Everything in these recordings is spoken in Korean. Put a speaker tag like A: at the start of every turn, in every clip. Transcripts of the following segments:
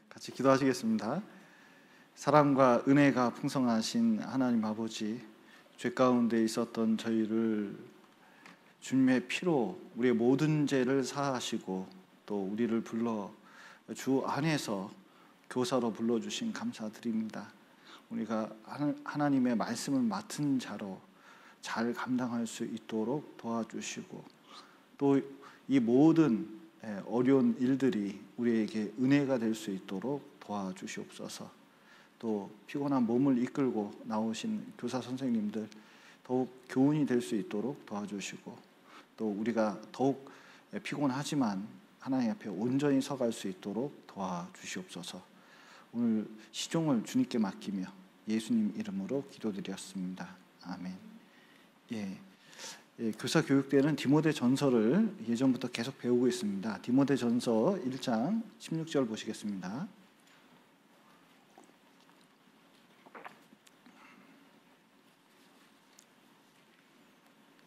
A: 같이 기도하시겠습니다. 사랑과 은혜가 풍성하신 하나님 아버지, 죄 가운데 있었던 저희를 주님의 피로 우리의 모든 죄를 사하시고 또 우리를 불러 주 안에서 교사로 불러주신 감사드립니다. 우리가 하나님의 말씀을 맡은 자로 잘 감당할 수 있도록 도와주시고 또 이 모든 어려운 일들이 우리에게 은혜가 될 수 있도록 도와주시옵소서. 또 피곤한 몸을 이끌고 나오신 교사 선생님들 더욱 교훈이 될 수 있도록 도와주시고 또 우리가 더욱 피곤하지만 하나님 앞에 온전히 서갈 수 있도록 도와주시옵소서. 오늘 시종을 주님께 맡기며 예수님 이름으로 기도드렸습니다. 아멘. 교사 교육 때는 디모데 전서를 예전부터 계속 배우고 있습니다. 디모데 전서 1장 16절 보시겠습니다.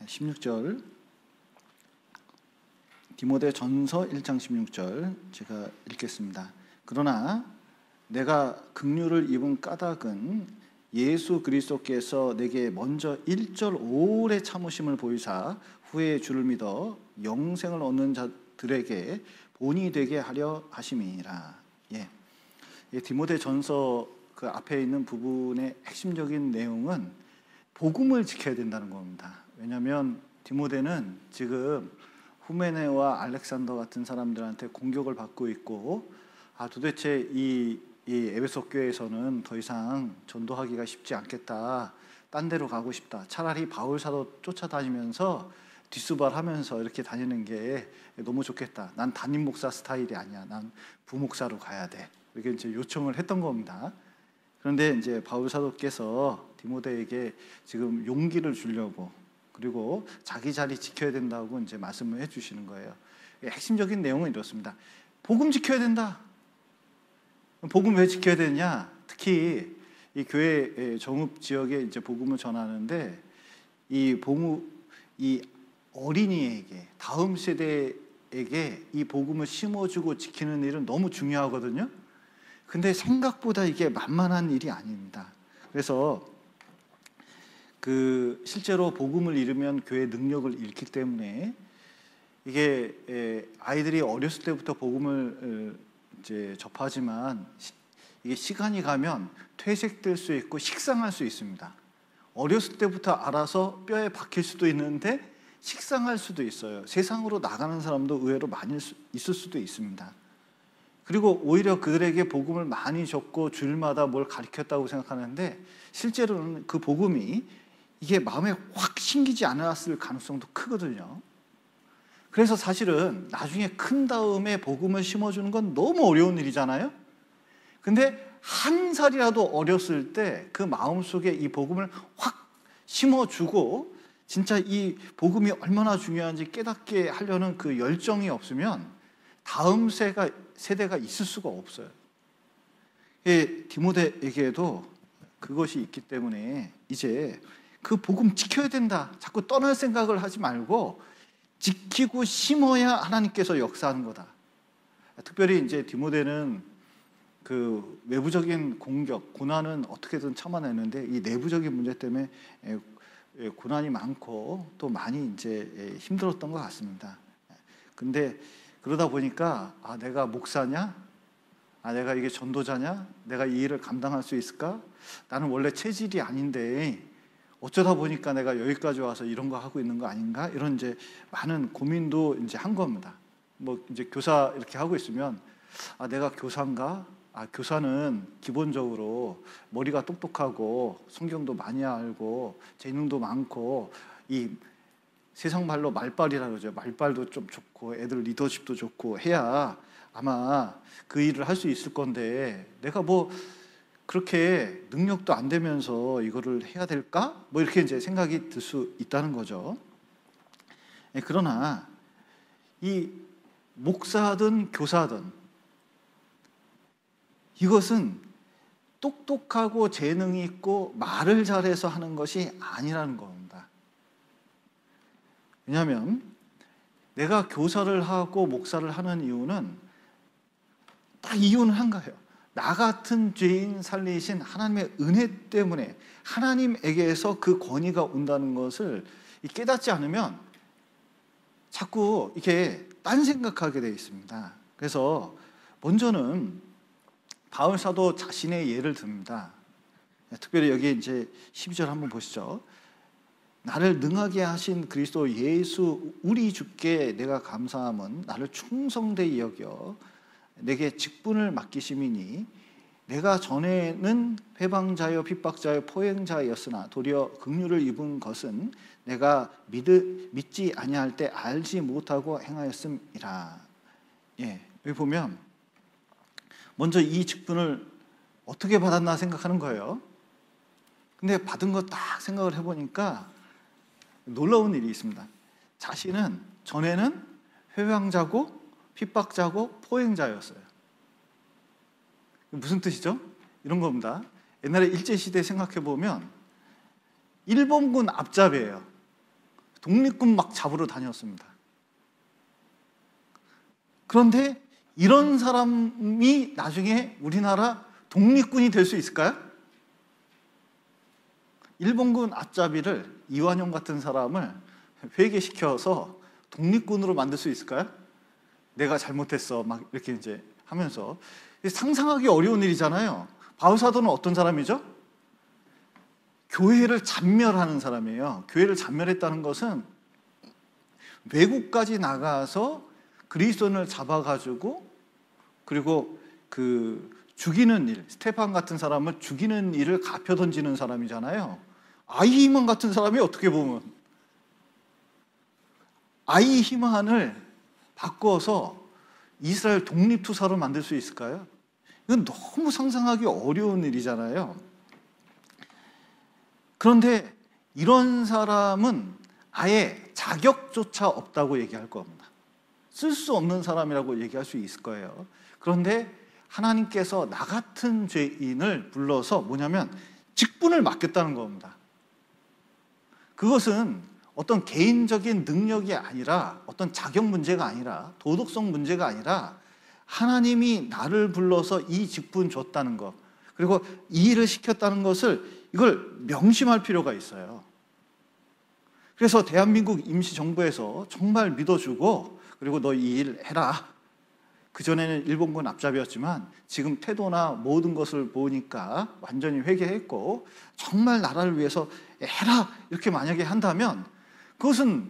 A: 16절, 디모데 전서 1장 16절 제가 읽겠습니다. 그러나 내가 긍휼을 입은 까닭은 예수 그리스도께서 내게 먼저 1절 오래 참으심을 보이사 후에 주를 믿어 영생을 얻는 자들에게 본이 되게 하려 하심이니라. 디모데 전서 그 앞에 있는 부분의 핵심적인 내용은 복음을 지켜야 된다는 겁니다. 왜냐하면 디모데는 지금 후메네와 알렉산더 같은 사람들한테 공격을 받고 있고 도대체 이 에베소 교회에서는 더 이상 전도하기가 쉽지 않겠다. 딴 데로 가고 싶다. 차라리 바울 사도 쫓아다니면서 뒷수발하면서 이렇게 다니는 게 너무 좋겠다. 난 담임 목사 스타일이 아니야. 난 부목사로 가야 돼. 이렇게 이제 요청을 했던 겁니다. 그런데 이제 바울 사도께서 디모데에게 지금 용기를 주려고 그리고 자기 자리 지켜야 된다고 이제 말씀을 해주시는 거예요. 핵심적인 내용은 이렇습니다. 복음 지켜야 된다. 복음 왜 지켜야 되냐? 특히 이 교회 정읍 지역에 이제 복음을 전하는데 이 어린이에게 다음 세대에게 이 복음을 심어주고 지키는 일은 너무 중요하거든요. 근데 생각보다 이게 만만한 일이 아닙니다. 그래서 실제로 복음을 잃으면 교회의 능력을 잃기 때문에 이게 아이들이 어렸을 때부터 복음을 이제 접하지만 이게 시간이 가면 퇴색될 수 있고 식상할 수 있습니다. 어렸을 때부터 알아서 뼈에 박힐 수도 있는데 식상할 수도 있어요. 세상으로 나가는 사람도 의외로 많이 있을 수도 있습니다. 그리고 오히려 그들에게 복음을 많이 줬고 주일마다 뭘 가르쳤다고 생각하는데 실제로는 그 복음이 이게 마음에 확 심기지 않았을 가능성도 크거든요. 그래서 사실은 나중에 큰 다음에 복음을 심어주는 건 너무 어려운 일이잖아요. 근데 한 살이라도 어렸을 때 그 마음속에 이 복음을 확 심어주고 진짜 이 복음이 얼마나 중요한지 깨닫게 하려는 그 열정이 없으면 다음 세대가 있을 수가 없어요. 디모데에게도 그것이 있기 때문에 이제 그 복음 지켜야 된다. 자꾸 떠날 생각을 하지 말고 지키고 심어야 하나님께서 역사하는 거다. 특별히 이제 디모데는 그 외부적인 공격, 고난은 어떻게든 참아내는데 이 내부적인 문제 때문에 고난이 많고 또 많이 이제 힘들었던 것 같습니다. 근데 그러다 보니까 내가 목사냐? 내가 이게 전도자냐? 내가 이 일을 감당할 수 있을까? 나는 원래 체질이 아닌데 어쩌다 보니까 내가 여기까지 와서 이런 거 하고 있는 거 아닌가? 이런 이제 많은 고민도 이제 한 겁니다. 뭐 이제 교사 이렇게 하고 있으면 내가 교사인가? 교사는 기본적으로 머리가 똑똑하고 성경도 많이 알고 재능도 많고 이 세상 말로 말빨이라고 그러죠. 말빨도 좀 좋고 애들 리더십도 좋고 해야 아마 그 일을 할 수 있을 건데 내가 뭐 그렇게 능력도 안 되면서 이거를 해야 될까? 뭐 이렇게 이제 생각이 들 수 있다는 거죠. 그러나 이 목사든 교사든 이것은 똑똑하고 재능이 있고 말을 잘해서 하는 것이 아니라는 겁니다. 왜냐하면 내가 교사를 하고 목사를 하는 이유는 딱 이유는 한 거예요. 나 같은 죄인 살리신 하나님의 은혜 때문에 하나님에게서 그 권위가 온다는 것을 깨닫지 않으면 자꾸 이렇게 딴 생각하게 되어 있습니다. 그래서 먼저는 바울 사도 자신의 예를 듭니다. 특별히 여기 이제 12절 한번 보시죠. 나를 능하게 하신 그리스도 예수 우리 주께 내가 감사함은 나를 충성되이 여겨 내게 직분을 맡기심이니 내가 전에는 회방자여 핍박자여 포행자였으나 도리어 긍휼을 입은 것은 내가 믿지 아니할 때 알지 못하고 행하였음이라. 여기 보면 먼저 이 직분을 어떻게 받았나 생각하는 거예요. 근데 받은 거 딱 생각을 해보니까 놀라운 일이 있습니다. 자신은 전에는 회방자고 핍박자고 포행자였어요. 무슨 뜻이죠? 이런 겁니다. 옛날에 일제시대 생각해보면 일본군 앞잡이에요. 독립군 막 잡으러 다녔습니다. 그런데 이런 사람이 나중에 우리나라 독립군이 될 수 있을까요? 일본군 앞잡이를 이완용 같은 사람을 회개시켜서 독립군으로 만들 수 있을까요? 내가 잘못했어 막 이렇게 이제 하면서 상상하기 어려운 일이잖아요. 바울 사도는 어떤 사람이죠? 교회를 잔멸하는 사람이에요. 교회를 잔멸했다는 것은 외국까지 나가서 그리스도인을 잡아가지고 그리고 그 죽이는 일, 스테판 같은 사람을 죽이는 일을 갚혀 던지는 사람이잖아요. 아이히만 같은 사람이 어떻게 보면 아이히만을 바꿔서 이스라엘 독립투사로 만들 수 있을까요? 이건 너무 상상하기 어려운 일이잖아요. 그런데 이런 사람은 아예 자격조차 없다고 얘기할 겁니다. 쓸 수 없는 사람이라고 얘기할 수 있을 거예요. 그런데 하나님께서 나 같은 죄인을 불러서 뭐냐면 직분을 맡겼다는 겁니다. 그것은 어떤 개인적인 능력이 아니라 어떤 자격 문제가 아니라 도덕성 문제가 아니라 하나님이 나를 불러서 이 직분 줬다는 것 그리고 이 일을 시켰다는 것을 이걸 명심할 필요가 있어요. 그래서 대한민국 임시정부에서 정말 믿어주고 그리고 너 이 일 해라. 그전에는 일본군 앞잡이였지만 지금 태도나 모든 것을 보니까 완전히 회개했고 정말 나라를 위해서 해라 이렇게 만약에 한다면 그것은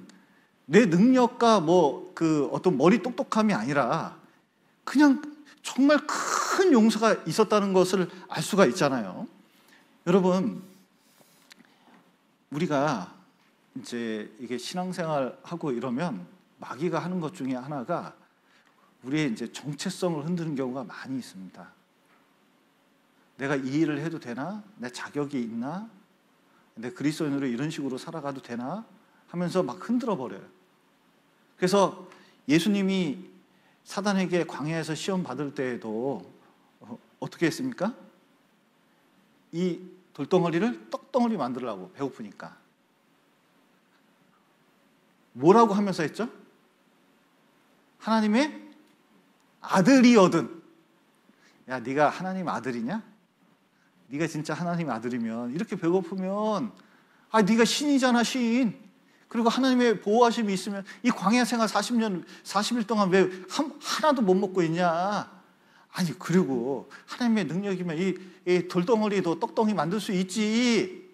A: 내 능력과 뭐 그 어떤 머리 똑똑함이 아니라 그냥 정말 큰 용서가 있었다는 것을 알 수가 있잖아요. 여러분 우리가 이제 이게 신앙생활하고 이러면 마귀가 하는 것 중에 하나가 우리의 이제 정체성을 흔드는 경우가 많이 있습니다. 내가 이 일을 해도 되나? 내 자격이 있나? 내 그리스도인으로 이런 식으로 살아가도 되나? 하면서 막 흔들어 버려요. 그래서 예수님이 사단에게 광야에서 시험 받을 때에도 어떻게 했습니까? 이 돌덩어리를 떡덩어리 만들라고 배고프니까. 뭐라고 하면서 했죠? 하나님의 아들이거든. 야, 네가 하나님 아들이냐? 네가 진짜 하나님 아들이면 이렇게 배고프면 네가 신이잖아, 신. 그리고 하나님의 보호하심이 있으면 이 광야 생활 40년, 40일 동안 왜 하나도 못 먹고 있냐? 아니, 그리고 하나님의 능력이면 이 돌덩어리도 떡덩이 만들 수 있지.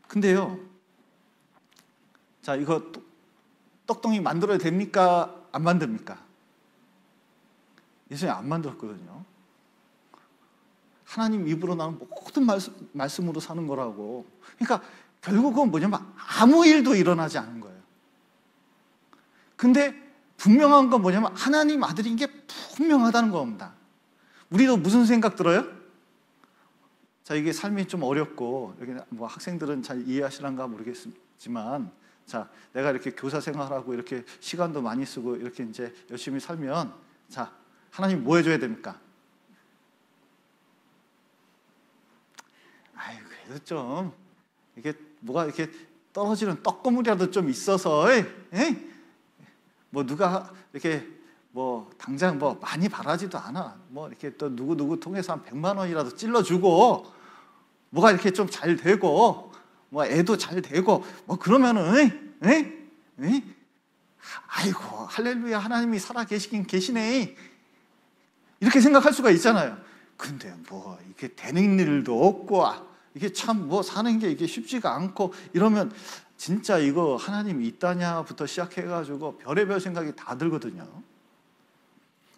A: 근데요, 자, 이거 떡덩이 만들어야 됩니까? 안 만듭니까? 예수님 안 만들었거든요. 하나님 입으로 나는 모든 말씀으로 사는 거라고. 그러니까 결국은 뭐냐면 아무 일도 일어나지 않은 거예요. 근데 분명한 건 뭐냐면 하나님 아들인 게 분명하다는 겁니다. 우리도 무슨 생각 들어요? 자, 이게 삶이 좀 어렵고 여기 뭐 학생들은 잘 이해하시란가 모르겠지만 자, 내가 이렇게 교사 생활하고 이렇게 시간도 많이 쓰고 이렇게 이제 열심히 살면 자, 하나님 뭐 해줘야 됩니까? 아유, 그래도 좀 이게 뭐가 이렇게 떨어지는 떡고물이라도 좀 있어서 뭐 누가 이렇게 뭐 당장 뭐 많이 바라지도 않아. 뭐 이렇게 또 누구 통해서 한 100만 원이라도 찔러주고 뭐가 이렇게 좀 잘 되고 뭐 애도 잘 되고 뭐 그러면은 아이고 할렐루야 하나님이 살아 계시긴 계시네 이렇게 생각할 수가 있잖아요. 근데 뭐 이게 되는 일도 없고 이게 참 뭐 사는 게 이게 쉽지가 않고 이러면 진짜 이거 하나님이 있다냐부터 시작해가지고 별의별 생각이 다 들거든요.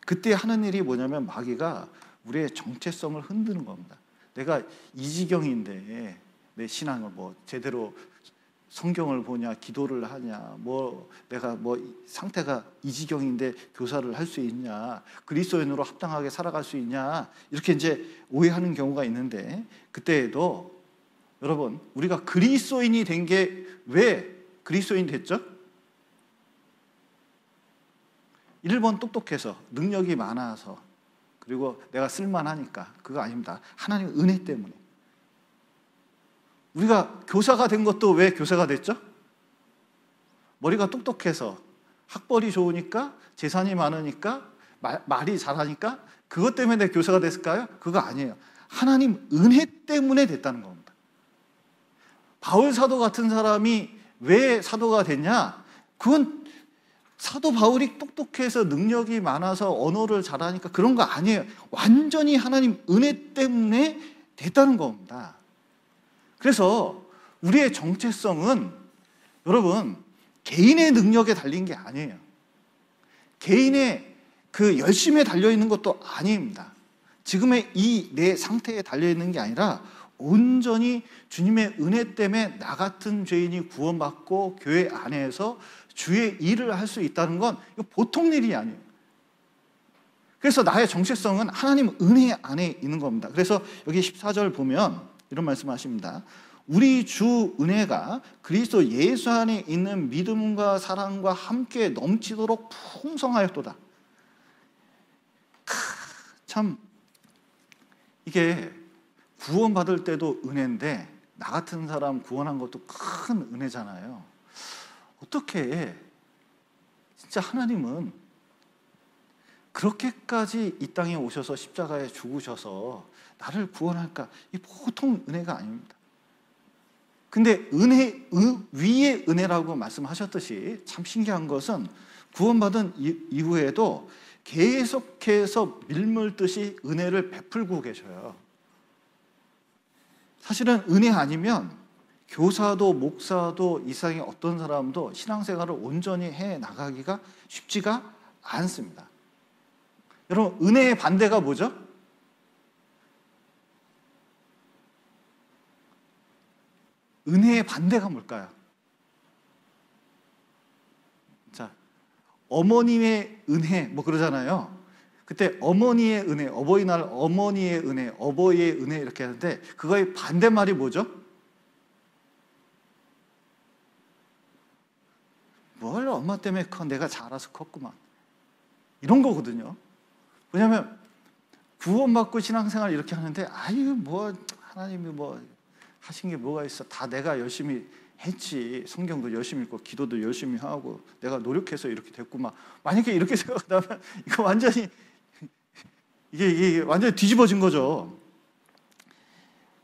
A: 그때 하는 일이 뭐냐면 마귀가 우리의 정체성을 흔드는 겁니다. 내가 이 지경인데 내 신앙을 뭐 제대로 성경을 보냐, 기도를 하냐, 뭐 내가 뭐 상태가 이 지경인데 교사를 할 수 있냐, 그리스도인으로 합당하게 살아갈 수 있냐 이렇게 이제 오해하는 경우가 있는데 그때에도 여러분 우리가 그리스도인이 된 게 왜 그리스도인 됐죠? 1번 똑똑해서 능력이 많아서 그리고 내가 쓸만하니까 그거 아닙니다. 하나님 은혜 때문에. 우리가 교사가 된 것도 왜 교사가 됐죠? 머리가 똑똑해서 학벌이 좋으니까 재산이 많으니까 말이 잘하니까 그것 때문에 내가 교사가 됐을까요? 그거 아니에요. 하나님 은혜 때문에 됐다는 겁니다. 바울 사도 같은 사람이 왜 사도가 됐냐? 그건 사도 바울이 똑똑해서 능력이 많아서 언어를 잘하니까 그런 거 아니에요. 완전히 하나님 은혜 때문에 됐다는 겁니다. 그래서 우리의 정체성은 여러분 개인의 능력에 달린 게 아니에요. 개인의 그 열심에 달려있는 것도 아닙니다. 지금의 이 내 상태에 달려있는 게 아니라 온전히 주님의 은혜 때문에 나 같은 죄인이 구원받고 교회 안에서 주의 일을 할 수 있다는 건 보통 일이 아니에요. 그래서 나의 정체성은 하나님 은혜 안에 있는 겁니다. 그래서 여기 14절 보면 이런 말씀하십니다. 우리 주 은혜가 그리스도 예수 안에 있는 믿음과 사랑과 함께 넘치도록 풍성하였도다. 참 이게 구원받을 때도 은혜인데 나 같은 사람 구원한 것도 큰 은혜잖아요. 어떻게 진짜 하나님은 그렇게까지 이 땅에 오셔서 십자가에 죽으셔서 나를 구원할까? 이 보통 은혜가 아닙니다. 근데 은혜 위의 은혜라고 말씀하셨듯이 참 신기한 것은 구원받은 이후에도 계속해서 밀물듯이 은혜를 베풀고 계셔요. 사실은 은혜 아니면 교사도 목사도 이 세상의 어떤 사람도 신앙생활을 온전히 해 나가기가 쉽지가 않습니다. 여러분 은혜의 반대가 뭐죠? 은혜의 반대가 뭘까요? 자, 어머님의 은혜 뭐 그러잖아요. 그때 어머니의 은혜, 어버이날 어머니의 은혜, 어버이의 은혜 이렇게 하는데 그거의 반대말이 뭐죠? 뭘 엄마 때문에 커? 내가 자라서 컸구만. 이런 거거든요. 왜냐하면 구원받고 신앙생활 이렇게 하는데 아유 뭐 하나님이 뭐 하신 게 뭐가 있어? 다 내가 열심히 했지. 성경도 열심히 읽고 기도도 열심히 하고 내가 노력해서 이렇게 됐구만. 만약에 이렇게 생각하면 이거 완전히 이게 완전히 뒤집어진 거죠.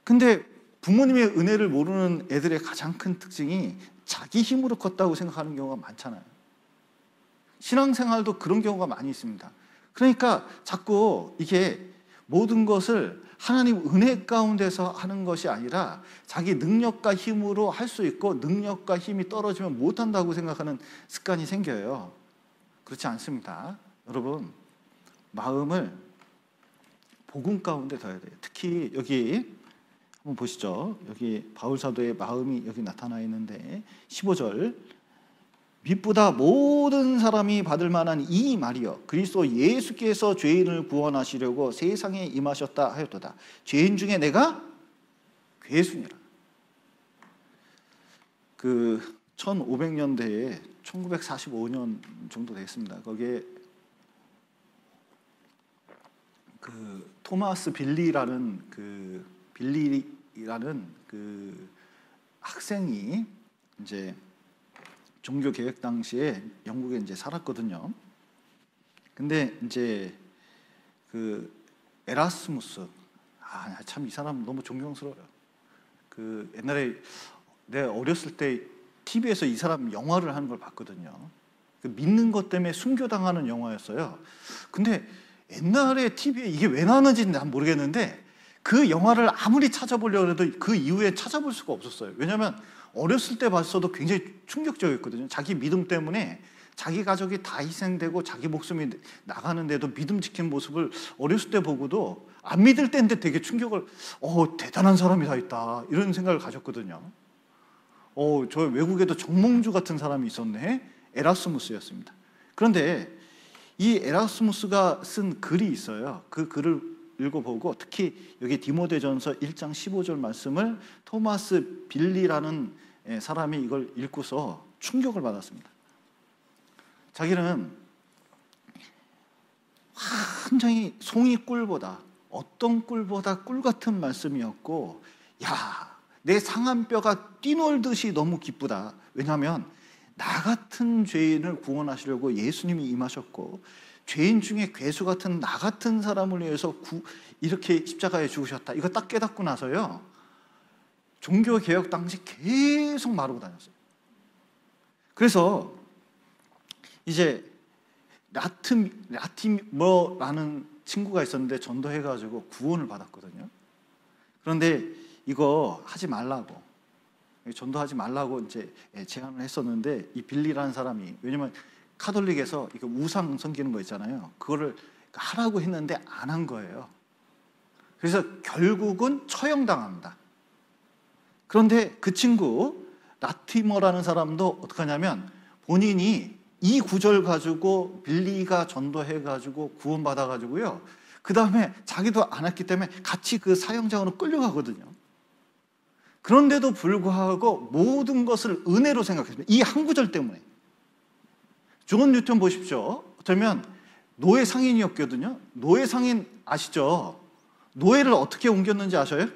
A: 근데 부모님의 은혜를 모르는 애들의 가장 큰 특징이 자기 힘으로 컸다고 생각하는 경우가 많잖아요. 신앙생활도 그런 경우가 많이 있습니다. 그러니까 자꾸 이게 모든 것을 하나님 은혜 가운데서 하는 것이 아니라 자기 능력과 힘으로 할 수 있고 능력과 힘이 떨어지면 못한다고 생각하는 습관이 생겨요. 그렇지 않습니다. 여러분 마음을 복음 가운데 둬야 돼요. 특히 여기 한번 보시죠. 여기 바울 사도의 마음이 여기 나타나 있는데 15절 빛보다 모든 사람이 받을 만한 이 말이여 그리스도 예수께서 죄인을 구원하시려고 세상에 임하셨다 하였도다. 죄인 중에 내가 괴순이라. 그 1500년대에 1945년 정도 됐습니다. 거기에 그 토마스 빌리라는 그 학생이 이제 종교 개혁 당시에 영국에 이제 살았거든요. 근데 이제 그 에라스무스, 참 이 사람 너무 존경스러워요. 그 옛날에 내가 어렸을 때 TV에서 이 사람 영화를 하는 걸 봤거든요. 그 믿는 것 때문에 순교당하는 영화였어요. 근데 옛날에 TV에 이게 왜 나왔는지는 난 모르겠는데 그 영화를 아무리 찾아보려고 해도 그 이후에 찾아볼 수가 없었어요. 왜냐하면 어렸을 때 봤어도 굉장히 충격적이었거든요. 자기 믿음 때문에 자기 가족이 다 희생되고 자기 목숨이 나가는데도 믿음 지킨 모습을 어렸을 때 보고도 안 믿을 때인데 되게 충격을, 대단한 사람이 다 있다, 이런 생각을 가졌거든요. 저 외국에도 정몽주 같은 사람이 있었네. 에라스무스였습니다. 그런데 이 에라스무스가 쓴 글이 있어요. 그 글을 읽어보고 특히 여기 디모데전서 1장 15절 말씀을 토마스 빌리라는 사람이 이걸 읽고서 충격을 받았습니다. 자기는 완전히 송이 꿀보다, 어떤 꿀보다 꿀 같은 말씀이었고, 내 상한 뼈가 뛰놀듯이 너무 기쁘다. 왜냐하면 나 같은 죄인을 구원하시려고 예수님이 임하셨고 죄인 중에 괴수 같은 나 같은 사람을 위해서 이렇게 십자가에 죽으셨다. 이거 딱 깨닫고 나서요, 종교개혁 당시 계속 말하고 다녔어요. 그래서 이제 라티머라는 친구가 있었는데 전도해가지고 구원을 받았거든요. 그런데 이거 하지 말라고, 전도하지 말라고 이제 제안을 했었는데 이 빌리라는 사람이, 왜냐면 카톨릭에서 이거 우상 섬기는 거 있잖아요. 그거를 하라고 했는데 안 한 거예요. 그래서 결국은 처형당합니다. 그런데 그 친구 라티머라는 사람도 어떻게 하냐면 본인이 이 구절 가지고 빌리가 전도해가지고 구원받아가지고요, 그 다음에 자기도 안 했기 때문에 같이 그 사형장으로 끌려가거든요. 그런데도 불구하고 모든 것을 은혜로 생각했습니다. 이 한 구절 때문에. 존 뉴턴 보십시오. 어쩌면 노예 상인이었거든요. 노예 상인 아시죠? 노예를 어떻게 옮겼는지 아셔요?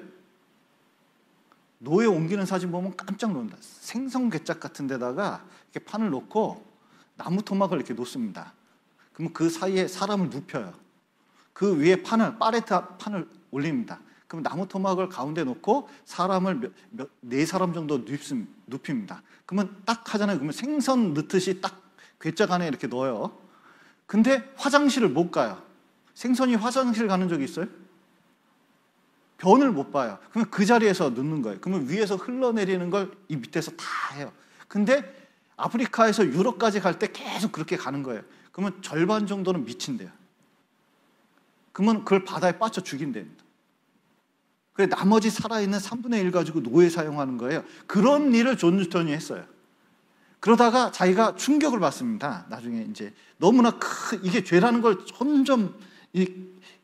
A: 노예 옮기는 사진 보면 깜짝 놀랍니다. 생선개짝 같은 데다가 이렇게 판을 놓고 나무 토막을 이렇게 놓습니다. 그러면 그 사이에 사람을 눕혀요. 그 위에 파레트 판을 올립니다. 그럼 나무 토막을 가운데 놓고 사람을 네 사람 정도 눕힙니다. 그러면 딱 하잖아요. 그러면 생선 넣듯이 딱 괴짝 안에 이렇게 넣어요. 근데 화장실을 못 가요. 생선이 화장실 가는 적이 있어요? 변을 못 봐요. 그러면 그 자리에서 넣는 거예요. 그러면 위에서 흘러내리는 걸 이 밑에서 다 해요. 근데 아프리카에서 유럽까지 갈 때 계속 그렇게 가는 거예요. 그러면 절반 정도는 미친대요. 그러면 그걸 바다에 빠져 죽인답니다. 그래 나머지 살아있는 3분의 1 가지고 노예 사용하는 거예요. 그런 일을 존 뉴턴이 했어요. 그러다가 자기가 충격을 받습니다. 나중에 이제 너무나 이게 죄라는 걸 점점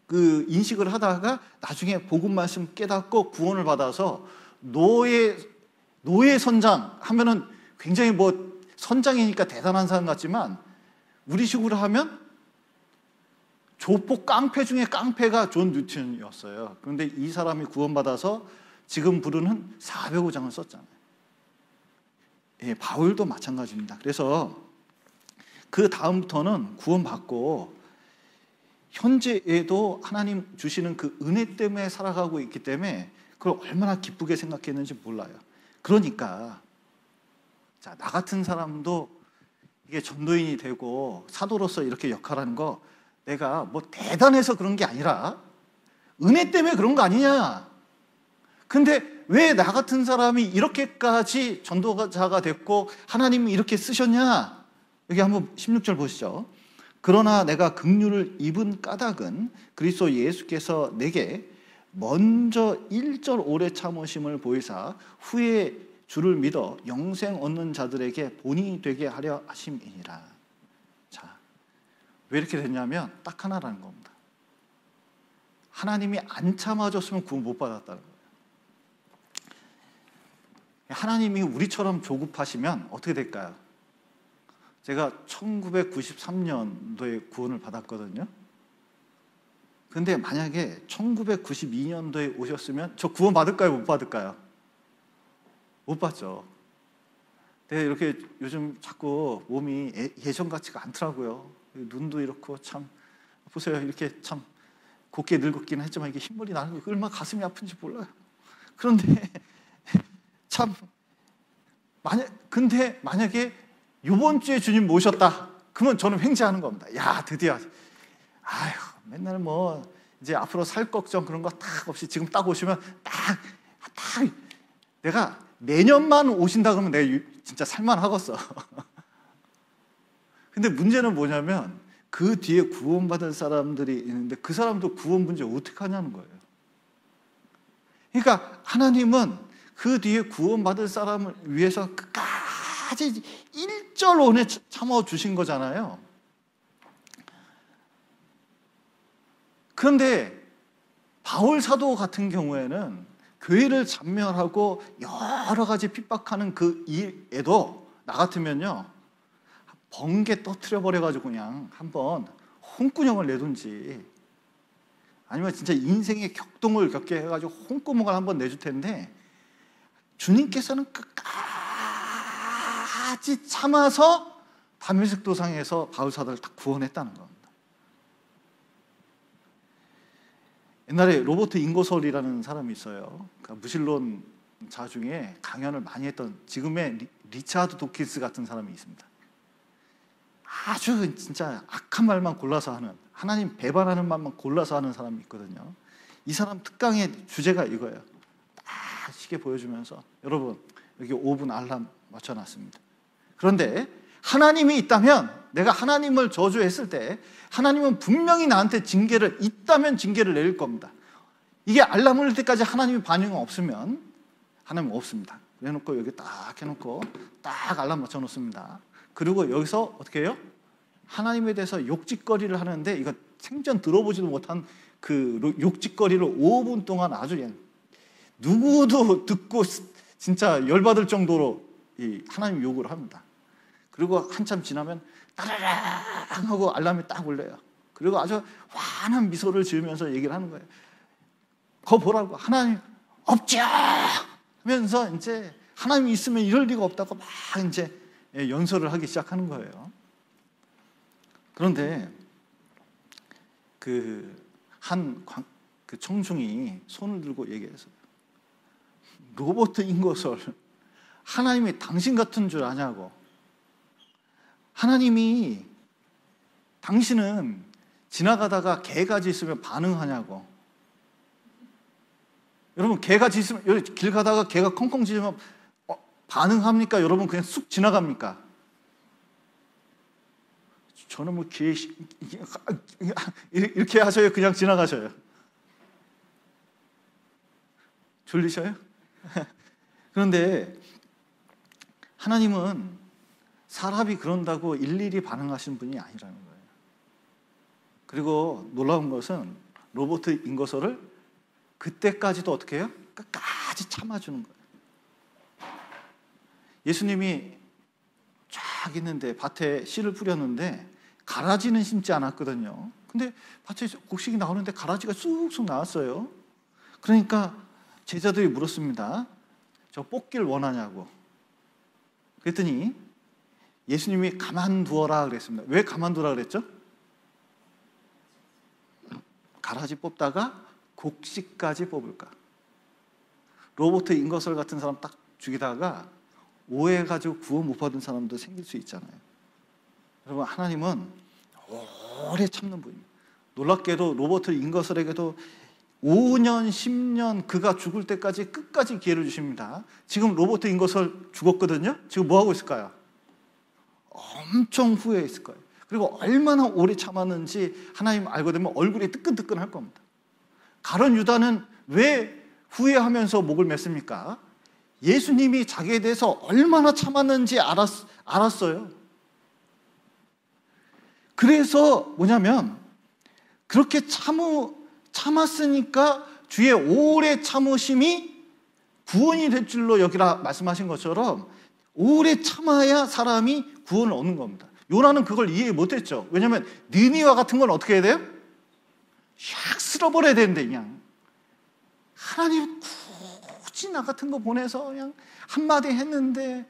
A: 인식을 하다가 나중에 복음 말씀 깨닫고 구원을 받아서 노예 선장 하면은 굉장히 선장이니까 대단한 사람 같지만 우리식으로 하면 조폭 깡패 중에 깡패가 존 뉴턴이었어요. 그런데 이 사람이 구원받아서 지금 부르는 405장을 썼잖아요. 바울도 마찬가지입니다. 그래서 그 다음부터는 구원받고 현재에도 하나님 주시는 그 은혜 때문에 살아가고 있기 때문에 그걸 얼마나 기쁘게 생각했는지 몰라요. 그러니까 나 같은 사람도 이게 전도인이 되고 사도로서 이렇게 역할하는 거 내가 대단해서 그런 게 아니라 은혜 때문에 그런 거 아니냐. 근데 왜 나 같은 사람이 이렇게까지 전도자가 됐고 하나님이 이렇게 쓰셨냐. 여기 한번 16절 보시죠. 그러나 내가 긍휼을 입은 까닭은 그리스도 예수께서 내게 먼저 1절 오래 참으심을 보이사 후에 주를 믿어 영생 얻는 자들에게 본이 되게 하려 하심이니라. 자, 왜 이렇게 됐냐면 딱 하나라는 겁니다. 하나님이 안 참아줬으면 구원 못 받았다는 거예요. 하나님이 우리처럼 조급하시면 어떻게 될까요? 제가 1993년도에 구원을 받았거든요. 근데 만약에 1992년도에 오셨으면 저 구원 받을까요? 못 받을까요? 못 받죠. 내가 이렇게 요즘 자꾸 몸이 예전 같지가 않더라고요. 눈도 이렇고 참 보세요. 이렇게 참 곱게 늙었기는 했지만 이게 흰머리 나는 게 얼마나 가슴이 아픈지 몰라요. 그런데 참 근데 만약에 이번 주에 주님 모셨다. 그러면 저는 횡재하는 겁니다. 야, 드디어. 아휴, 맨날 뭐 이제 앞으로 살 걱정 그런 거 딱 없이 지금 딱 오시면 딱 내가 내년만 오신다 그러면 내가 진짜 살만하겠어. 근데 문제는 뭐냐면 그 뒤에 구원받을 사람들이 있는데 그 사람도 구원 문제 어떻게 하냐는 거예요. 그러니까 하나님은 그 뒤에 구원받을 사람을 위해서 끝까지 1절원에 참아주신 거잖아요. 그런데 바울 사도 같은 경우에는 교회를 잔멸하고 여러 가지 핍박하는 그 일에도 나 같으면요 번개 터트려 버려가지고 그냥 한번 홍구녕을 내든지 아니면 진짜 인생의 격동을 겪게 해가지고 홍구멍을 한번 내줄 텐데 주님께서는 끝까지 참아서 다메섹 도상에서 바울 사도를 다 구원했다는 겁니다. 옛날에 로버트 잉거솔이라는 사람이 있어요. 그러니까 무신론자 중에 강연을 많이 했던 지금의 리차드 도킨스 같은 사람이 있습니다. 아주 진짜 악한 말만 골라서 하는, 하나님 배반하는 말만 골라서 하는 사람이 있거든요. 이 사람 특강의 주제가 이거예요. 딱 쉽게 보여주면서 여러분 여기 5분 알람 맞춰놨습니다. 그런데 하나님이 있다면, 내가 하나님을 저주했을 때 하나님은 분명히 나한테 징계를, 있다면 징계를 내릴 겁니다. 이게 알람 울릴 때까지 하나님이 반응이 없으면 하나님은 없습니다. 그래놓고 여기 딱 해놓고 딱 알람 맞춰놓습니다. 그리고 여기서 어떻게 해요? 하나님에 대해서 욕짓거리를 하는데, 이거 생전 들어보지도 못한 그 욕짓거리를 5분 동안 아주 그냥 누구도 듣고 진짜 열받을 정도로 이 하나님 욕을 합니다. 그리고 한참 지나면 따라랑 하고 알람이 딱 울려요. 그리고 아주 환한 미소를 지으면서 얘기를 하는 거예요. 거 보라고, 하나님 없죠 하면서 이제 하나님이 있으면 이럴 리가 없다고 막 이제 연설을 하기 시작하는 거예요. 그런데 그 청중이 손을 들고 얘기했어요. 로버트 잉거솔, 하나님이 당신 같은 줄 아냐고. 하나님이, 당신은 지나가다가 개가지 있으면 반응하냐고. 여러분 개가지 있으면, 여기 길 가다가 개가 컹컹 짖으면 반응합니까? 여러분 그냥 쑥 지나갑니까? 저는 뭐 개 이렇게 하셔요? 그냥 지나가셔요? 졸리셔요? 그런데 하나님은 사람이 그런다고 일일이 반응하시는 분이 아니라는 거예요. 그리고 놀라운 것은 로버트 잉거솔을 그때까지도 어떻게 해요? 끝까지 참아주는 거예요. 예수님이 쫙 있는데 밭에 씨를 뿌렸는데 가라지는 심지 않았거든요. 근데 밭에 곡식이 나오는데 가라지가 쑥쑥 나왔어요. 그러니까 제자들이 물었습니다. 저 뽑기를 원하냐고. 그랬더니 예수님이 가만두어라 그랬습니다. 왜 가만두라 그랬죠? 가라지 뽑다가 곡식까지 뽑을까. 로버트 잉거솔 같은 사람 딱 죽이다가 오해해가지고 구원 못 받은 사람도 생길 수 있잖아요. 여러분 하나님은 오래 참는 분입니다. 놀랍게도 로버트 잉거솔에게도 5년, 10년 그가 죽을 때까지 끝까지 기회를 주십니다. 지금 로버트 잉거솔 죽었거든요. 지금 뭐 하고 있을까요? 엄청 후회했을 거예요. 그리고 얼마나 오래 참았는지 하나님 알고 되면 얼굴이 뜨끈뜨끈할 겁니다. 가룟 유다는 왜 후회하면서 목을 맸습니까? 예수님이 자기에 대해서 얼마나 참았는지 알았어요. 그래서 뭐냐면 그렇게 참았으니까 주의 오래 참으심이 구원이 될 줄로 여기라 말씀하신 것처럼 오래 참아야 사람이 구원을 얻는 겁니다. 요나는 그걸 이해 못했죠. 왜냐하면 느니와 같은 건 어떻게 해야 돼요? 샥 쓸어버려야 되는데 그냥 하나님 굳이 나 같은 거 보내서 그냥 한마디 했는데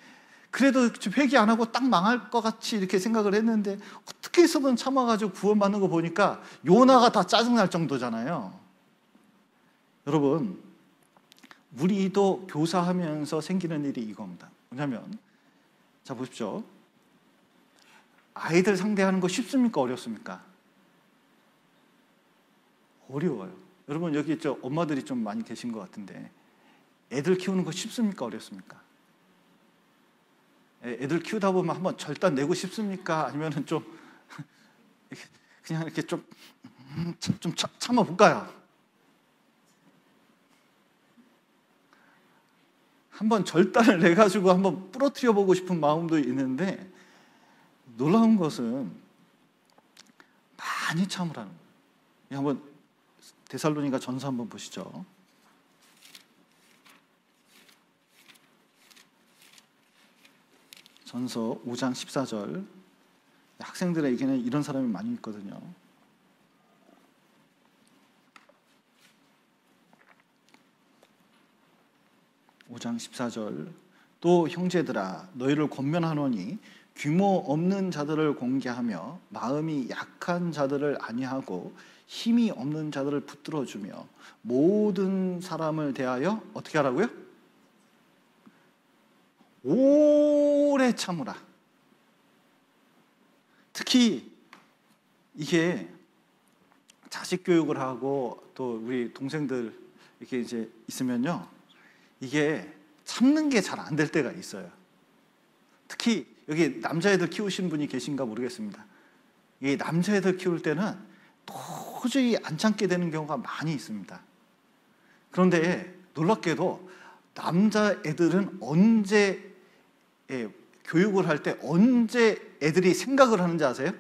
A: 그래도 회개 안 하고 딱 망할 것 같이 이렇게 생각을 했는데 어떻게 해서든 참아가지고 구원받는 거 보니까 요나가 다 짜증날 정도잖아요. 여러분, 우리도 교사하면서 생기는 일이 이겁니다. 뭐냐면, 자 보십시오. 아이들 상대하는 거 쉽습니까? 어렵습니까? 어려워요. 여러분, 여기 엄마들이 좀 많이 계신 것 같은데 애들 키우는 거 쉽습니까? 어렵습니까? 애들 키우다 보면 한번 절단 내고 싶습니까? 아니면은 좀 그냥 이렇게 좀 참아볼까요? 한번 절단을 내가지고 한번 부러뜨려 보고 싶은 마음도 있는데, 놀라운 것은 많이 참으라는 거예요. 한번 데살로니가 전서 한번 보시죠. 전서 5장 14절. 학생들에게는 이런 사람이 많이 있거든요. (5장 14절) 또 형제들아 너희를 권면하노니 규모 없는 자들을 공개하며 마음이 약한 자들을 안위하고 힘이 없는 자들을 붙들어주며 모든 사람을 대하여 어떻게 하라고요? 오래 참으라. 특히 이게 자식 교육을 하고 또 우리 동생들 이렇게 이제 있으면요, 이게 참는 게 잘 안 될 때가 있어요. 특히 여기 남자애들 키우신 분이 계신가 모르겠습니다. 이 남자애들 키울 때는 도저히 안 참게 되는 경우가 많이 있습니다. 그런데 놀랍게도 남자애들은 언제 교육을 할 때 언제 애들이 생각을 하는지 아세요?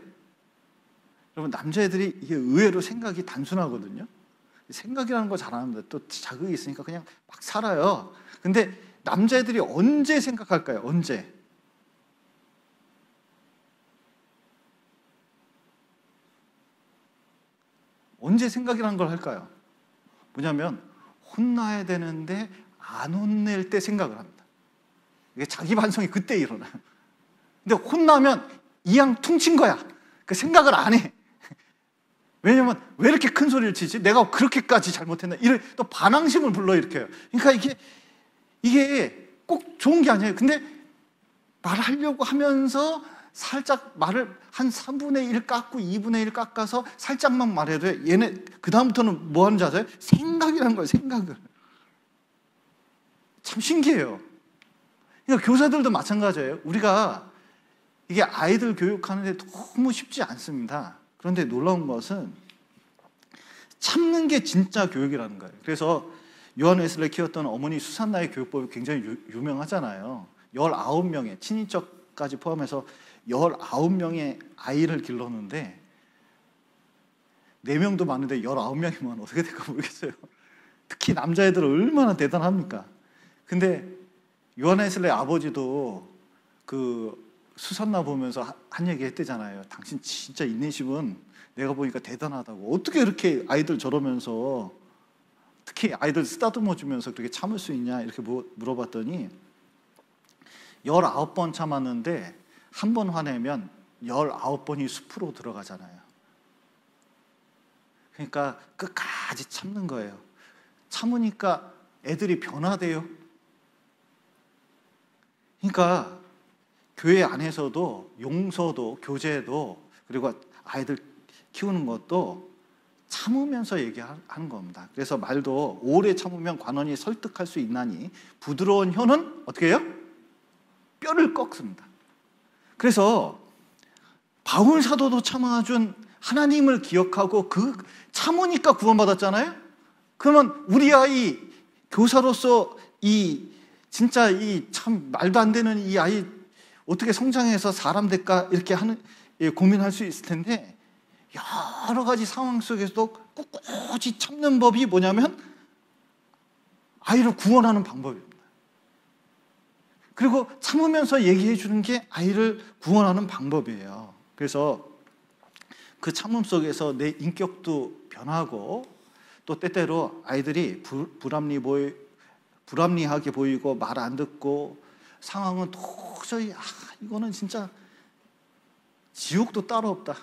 A: 여러분, 남자애들이 이게 의외로 생각이 단순하거든요. 생각이라는 걸 잘 안 합니다. 또 자극이 있으니까 그냥 막 살아요. 근데 남자애들이 언제 생각할까요? 언제? 언제 생각이라는 걸 할까요? 뭐냐면 혼나야 되는데 안 혼낼 때 생각을 합니다. 이게 자기 반성이 그때 일어나요. 근데 혼나면 이양 퉁친 거야. 그 생각을 안 해. 왜냐면 왜 이렇게 큰 소리를 치지? 내가 그렇게까지 잘못했나? 이런 또 반항심을 불러일으켜요. 그러니까 이게 꼭 좋은 게 아니에요. 근데 말하려고 하면서 살짝 말을 한 3분의 1 깎고 2분의 1 깎아서 살짝만 말해도 얘네 그 다음부터는 뭐 하는지 아세요? 생각이라는 거예요. 생각을. 참 신기해요. 그러니까 교사들도 마찬가지예요. 우리가 이게 아이들 교육하는데 너무 쉽지 않습니다. 그런데 놀라운 것은 참는 게 진짜 교육이라는 거예요. 그래서 요한 웨슬레 키웠던 어머니 수산나의 교육법이 굉장히 유명하잖아요. 19명의 친인척까지 포함해서 19명의 아이를 길렀는데 4명도 많은데 19명이면 어떻게 될까 모르겠어요. 특히 남자애들은 얼마나 대단합니까? 근데 요한 웨슬레 아버지도 그 수산나 보면서 한 얘기 했대잖아요. 당신 진짜 인내심은 내가 보니까 대단하다고. 어떻게 이렇게 아이들 저러면서, 특히 아이들 쓰다듬어 주면서 그렇게 참을 수 있냐 이렇게 물어봤더니 19번 참았는데 한 번 화내면 19번이 숲으로 들어가잖아요. 그러니까 끝까지 참는 거예요. 참으니까 애들이 변화돼요. 그러니까 교회 안에서도 용서도 교제도 그리고 아이들 키우는 것도 참으면서 얘기하는 겁니다. 그래서 말도 오래 참으면 관원이 설득할 수 있나니 부드러운 혀는 어떻게 해요? 뼈를 꺾습니다. 그래서 바울 사도도 참아준 하나님을 기억하고 그 참으니까 구원받았잖아요. 그러면 우리 아이 교사로서 진짜 참 말도 안 되는 이 아이 어떻게 성장해서 사람 될까 이렇게 고민할 수 있을 텐데, 여러 가지 상황 속에서도 꿋꿋이 참는 법이 뭐냐면 아이를 구원하는 방법입니다. 그리고 참으면서 얘기해 주는 게 아이를 구원하는 방법이에요. 그래서 그 참음 속에서 내 인격도 변하고 또 때때로 아이들이 불합리하게 보이고 말 안 듣고 상황은 도저히 이거는 진짜 지옥도 따로 없다.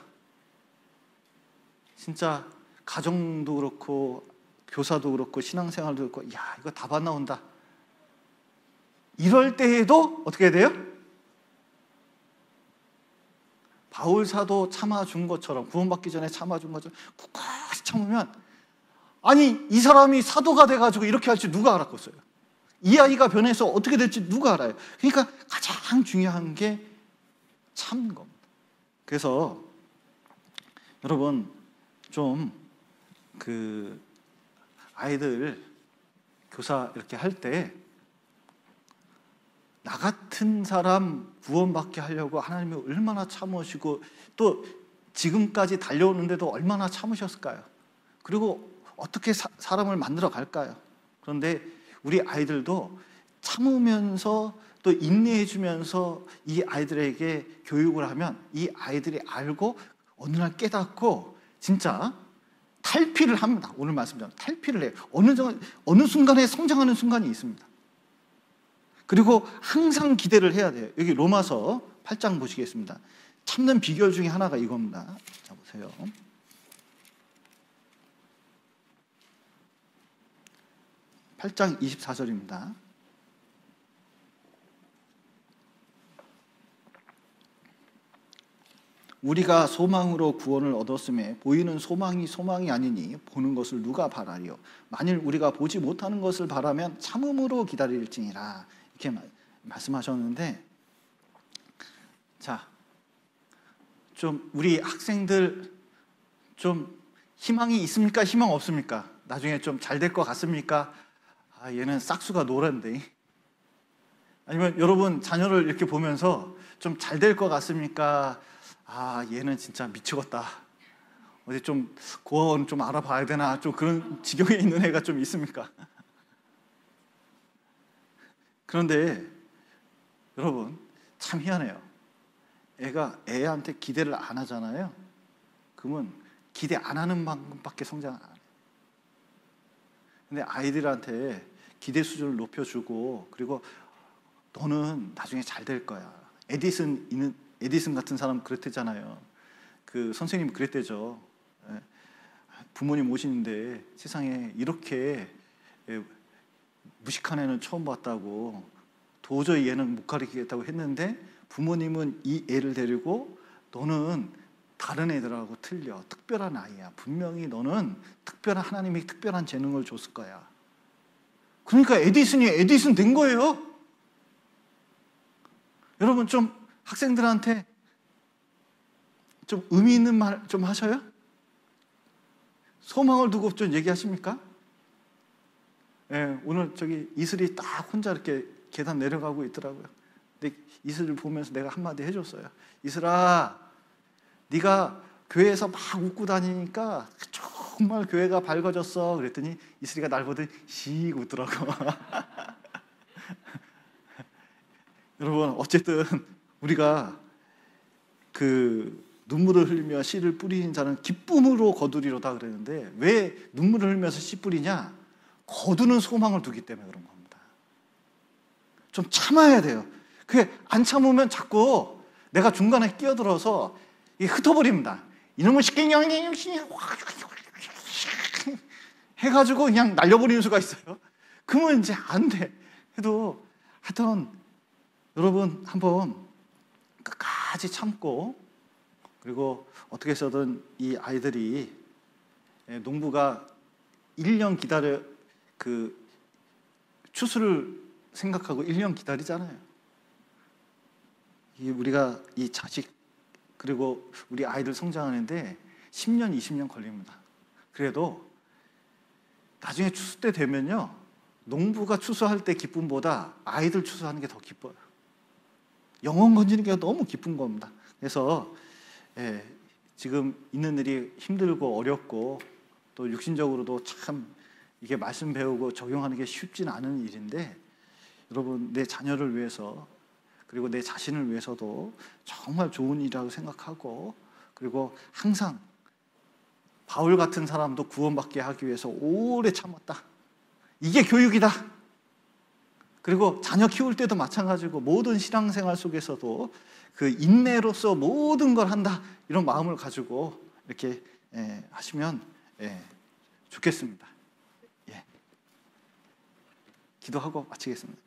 A: 진짜 가정도 그렇고 교사도 그렇고 신앙생활도 그렇고 이거 답 안 나온다. 이럴 때에도 어떻게 돼요? 바울 사도 참아준 것처럼, 구원받기 전에 참아준 것처럼 굳건히 참으면, 아니 이 사람이 사도가 돼가지고 이렇게 할지 누가 알았겠어요? 이 아이가 변해서 어떻게 될지 누가 알아요? 그러니까 가장 중요한 게 참는 겁니다. 그래서 여러분 좀 아이들 교사 이렇게 할 때 나 같은 사람 구원받게 하려고 하나님이 얼마나 참으시고 또 지금까지 달려오는데도 얼마나 참으셨을까요? 그리고 어떻게 사람을 만들어 갈까요? 그런데 우리 아이들도 참으면서 또 인내해 주면서 이 아이들에게 교육을 하면 이 아이들이 알고 어느 날 깨닫고 진짜 탈피를 합니다. 오늘 말씀처럼 탈피를 해요. 어느 순간에 성장하는 순간이 있습니다. 그리고 항상 기대를 해야 돼요. 여기 로마서 8장 보시겠습니다. 참는 비결 중에 하나가 이겁니다. 자, 보세요. (8장 24절입니다) 우리가 소망으로 구원을 얻었음에 보이는 소망이 소망이 아니니 보는 것을 누가 바라리요? 만일 우리가 보지 못하는 것을 바라면 참음으로 기다릴지니라. 이렇게 말씀하셨는데, 자, 좀 우리 학생들 좀 희망이 있습니까? 희망 없습니까? 나중에 좀 잘 될 것 같습니까? 얘는 싹수가 노란데. 아니면 여러분 자녀를 이렇게 보면서 좀 잘 될 것 같습니까? 얘는 진짜 미치겠다. 어디 좀 고아원 좀 알아봐야 되나? 좀 그런 지경에 있는 애가 좀 있습니까? 그런데 여러분 참 희한해요. 애가 애한테 기대를 안 하잖아요. 그러면 기대 안 하는 만큼밖에 성장 안 해요. 근데 아이들한테 기대 수준을 높여주고, 그리고 너는 나중에 잘 될 거야. 에디슨 같은 사람 그랬대잖아요. 그 선생님 그랬대죠. 부모님 오시는데 세상에 이렇게 무식한 애는 처음 봤다고, 도저히 얘는 못 가르치겠다고 했는데 부모님은 이 애를 데리고 너는 다른 애들하고 틀려. 특별한 아이야. 분명히 너는 하나님이 특별한 재능을 줬을 거야. 그러니까 에디슨 된 거예요. 여러분 좀 학생들한테 좀 의미 있는 말 좀 하셔요? 소망을 두고 좀 얘기하십니까? 오늘 저기 이슬이 딱 혼자 이렇게 계단 내려가고 있더라고요. 근데 이슬을 보면서 내가 한마디 해줬어요. 이슬아, 네가 교회에서 막 웃고 다니니까 정말 교회가 밝아졌어. 그랬더니 이슬이가 날 보더니 씩 웃더라고. 여러분 어쨌든 우리가 눈물을 흘리며 씨를 뿌리는 자는 기쁨으로 거두리로다 그랬는데, 왜 눈물을 흘리면서 씨 뿌리냐? 거두는 소망을 두기 때문에 그런 겁니다. 좀 참아야 돼요. 그게 안 참으면 자꾸 내가 중간에 끼어들어서 흩어버립니다. 이놈의 식갱이 해가지고 그냥 날려버리는 수가 있어요. 그러면 이제 안 돼. 그래도 하여튼 여러분 한번 끝까지 참고, 그리고 어떻게 해서든 이 아이들이 농부가 1년 기다려 추수를 생각하고 1년 기다리잖아요. 우리가 이 자식 그리고 우리 아이들 성장하는데 10년, 20년 걸립니다. 그래도 나중에 추수 때 되면요, 농부가 추수할 때 기쁨보다 아이들 추수하는 게 더 기뻐요. 영혼 건지는 게 너무 기쁜 겁니다. 그래서 지금 있는 일이 힘들고 어렵고 또 육신적으로도 참 이게 말씀 배우고 적용하는 게 쉽지는 않은 일인데, 여러분 내 자녀를 위해서 그리고 내 자신을 위해서도 정말 좋은 일이라고 생각하고, 그리고 항상 바울 같은 사람도 구원받게 하기 위해서 오래 참았다. 이게 교육이다. 그리고 자녀 키울 때도 마찬가지고 모든 신앙생활 속에서도 그 인내로서 모든 걸 한다, 이런 마음을 가지고 이렇게 하시면 좋겠습니다. 기도하고 마치겠습니다.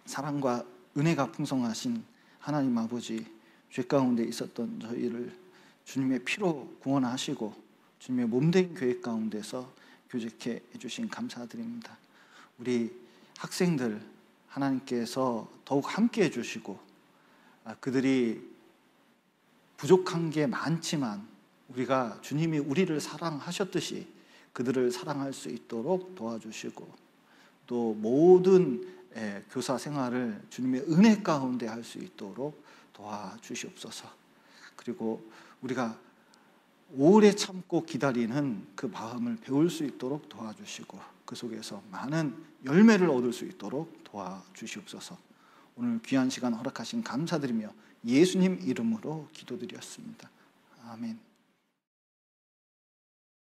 A: 사랑과 은혜가 풍성하신 하나님 아버지, 죄 가운데 있었던 저희를 주님의 피로 구원하시고 주님의 몸된 교회 가운데서 교제케 해주신 감사드립니다. 우리 학생들 하나님께서 더욱 함께 해주시고, 그들이 부족한 게 많지만 우리가 주님이 우리를 사랑하셨듯이 그들을 사랑할 수 있도록 도와주시고, 또 모든 교사 생활을 주님의 은혜 가운데 할 수 있도록 도와주시옵소서. 그리고 우리가 오래 참고 기다리는 그 마음을 배울 수 있도록 도와주시고, 그 속에서 많은 열매를 얻을 수 있도록 도와주시옵소서. 오늘 귀한 시간 허락하신 감사드리며 예수님 이름으로 기도드렸습니다. 아멘.